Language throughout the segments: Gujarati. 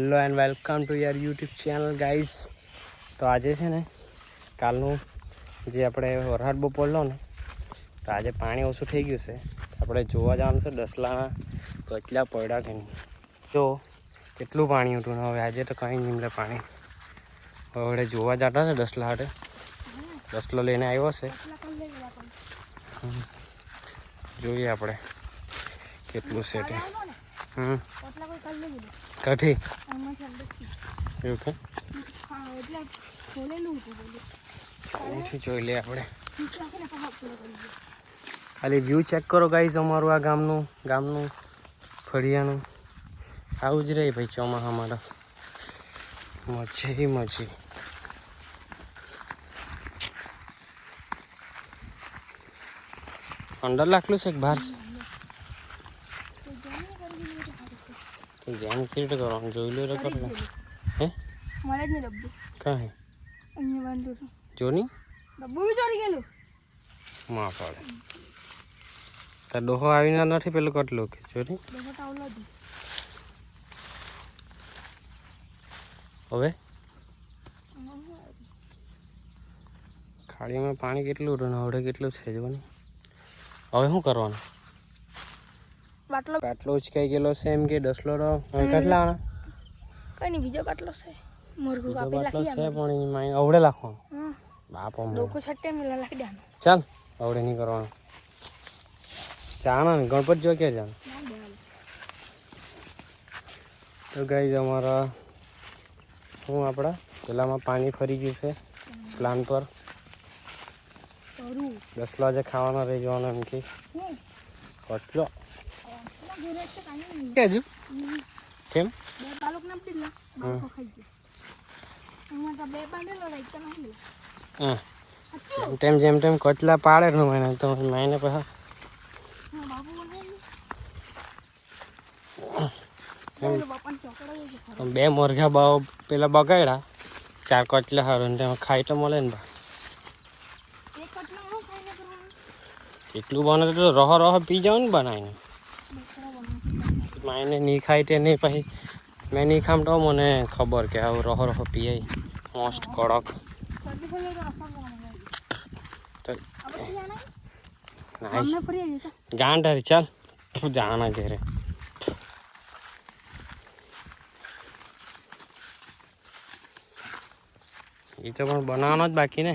Hello and welcome to year YouTube channel guys. તો આજે છે ને કાલનું જે આપણે વરસાદ બહુ પડલો ને તો આજે પાણી ઓછું થઈ ગયું છે. આપણે જોવા જવાનું છે ડસલાના કેટલા પડ્યા કે નહીં. જો કેટલું પાણી હતું ને હવે આજે તો કંઈ નહીં મળે પાણી. હવે જોવા જતા છે ડસલા હાટે. ડસલો લઈને આવ્યો છે. જોઈએ આપણે કેટલું છે તે. કઠી એવું કે ચાલીથી જોઈ લે આપણે. ખાલી વ્યૂ ચેક કરો ગાઈઝ અમારું આ ગામનું ફળિયાનું. આવું જ રહે ભાઈ ચોમાસા મારા મજી. અંદર લાખલું છે કે બહાર છે? જેમ કેવી રીતે કરવાનું જોઈ લો કરો. હે મળે જ નહીં ડબ્બુ. કાં હે અહીંયા બાંધું છું જોની ડબ્બુ બી ચોરી ગયેલું. માં પડે તાર ડોહો આવીને નથી પેલું કટલું કે જોની ડબ્બો ટાવલો જ હવે ખાડીમાં પાણી કેટલું હતું ને હવે કેટલું છે જોની. હવે શું કરવાનું? બાટલો ઉચકાઈ ગયેલો છે એમ કે ડસલો તો કેટલા આણા કઈ નહીં બીજો બાટલો છે મોરગું કાપી બાટલો નાખી છે પણ એની માઈ અવડે રાખવાનું. હા બાપો લોકો છટ્ટે મિલા નાખી દેવાનું. ચાલ અવડે નહીં કરવાનું. ચાના ને ગણપત જો ક્યાં જાણ. તો ગાઈઝ અમારા શું આપણા પેલામાં પાણી ફરી ગયું છે પ્લાન પર. ડસલો આજે ખાવાનો રહી જવાનો એમ કે કટલો કે હજુ કેમ જેમ તેમ કટલા પાડે ને મને તો માઈને પછી બે મોરઘા બાવ પેલા બગાડ્યા 4 કટલા હારું તેમાં ખાઈ તો મળે ને બા. એટલું બને તો રહ પી જાવ ને બનાવીને. માઈને નહીં ખાઈ તે નહીં પછી મેં નહીં ખામ તો મને ખબર કે આવું રહ પીએ મોસ્ટ કડક તો ગાંઠ હારી ચાલ તું જાના ઘેરે. એ તો પણ બનાવવાનો જ બાકી ને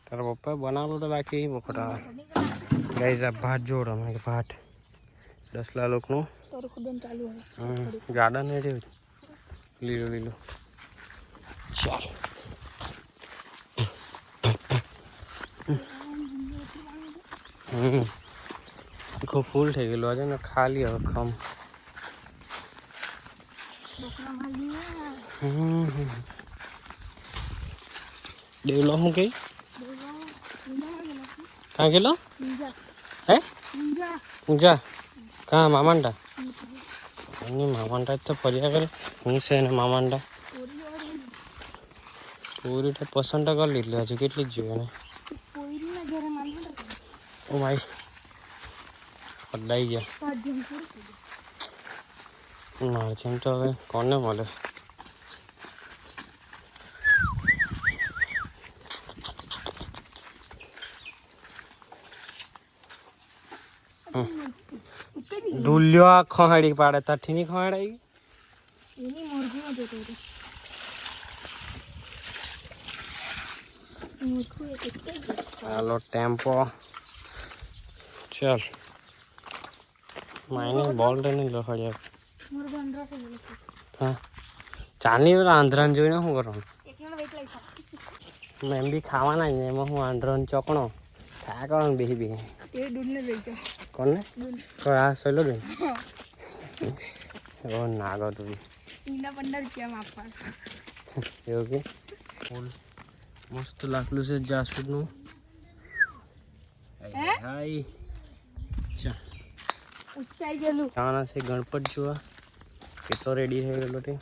તારા પપ્પા બનાવેલું તો બાકી મોખટા ગાઈઝ. આ ભાત જોડો મને કે ભાત ડસલા લોકોનું ગાર્ડન એ રહ્યું લીલું ચાલ. આખું ફૂલ થઈ ગયેલું આજે ને ખાલી હવે ખમ. દેવલો શું કઈ કાં ગયેલો હે ઊંઝા કાં મામાંડા એની મામાંડા તો ફર્યા કરે. હું છે ને મામાંડા પૂરી તો પસંદ કરી લીધી હજુ કેટલી જ જોઈએ ને. ઓ ભાઈ પડાઈ ગયા મારે જેમ તો હવે કોને મળે. ઢૂલ્યો ખહાડી પાડે તાઠી ની ખહાડાઈ ચાલો ટેમ્પો ચાલ માઈને બોલ નહીં લખડ્યા. હા ચાલની પેલા આંધ્રાને જોઈને શું કરવાનું? એમ બી ખાવાના જ ને એમાં હું આંધ્રાને ચોકણો ખા કરવાનું બેહી કોને આ સહેલો બેન નાગો તું એવું કે ફૂલ મસ્ત લાગલું છે જાસૂદનું. હાય ચાના છે ગણપત જોવા કેટલો રેડી થઈ ગયેલો તે.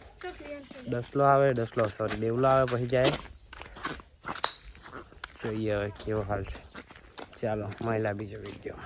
ડસલો આવે સોરી દેવલો આવે પછી જાય. જોઈએ હવે કેવો હાલ છે. ચાલો મળ્યા બીજો વિડીયો.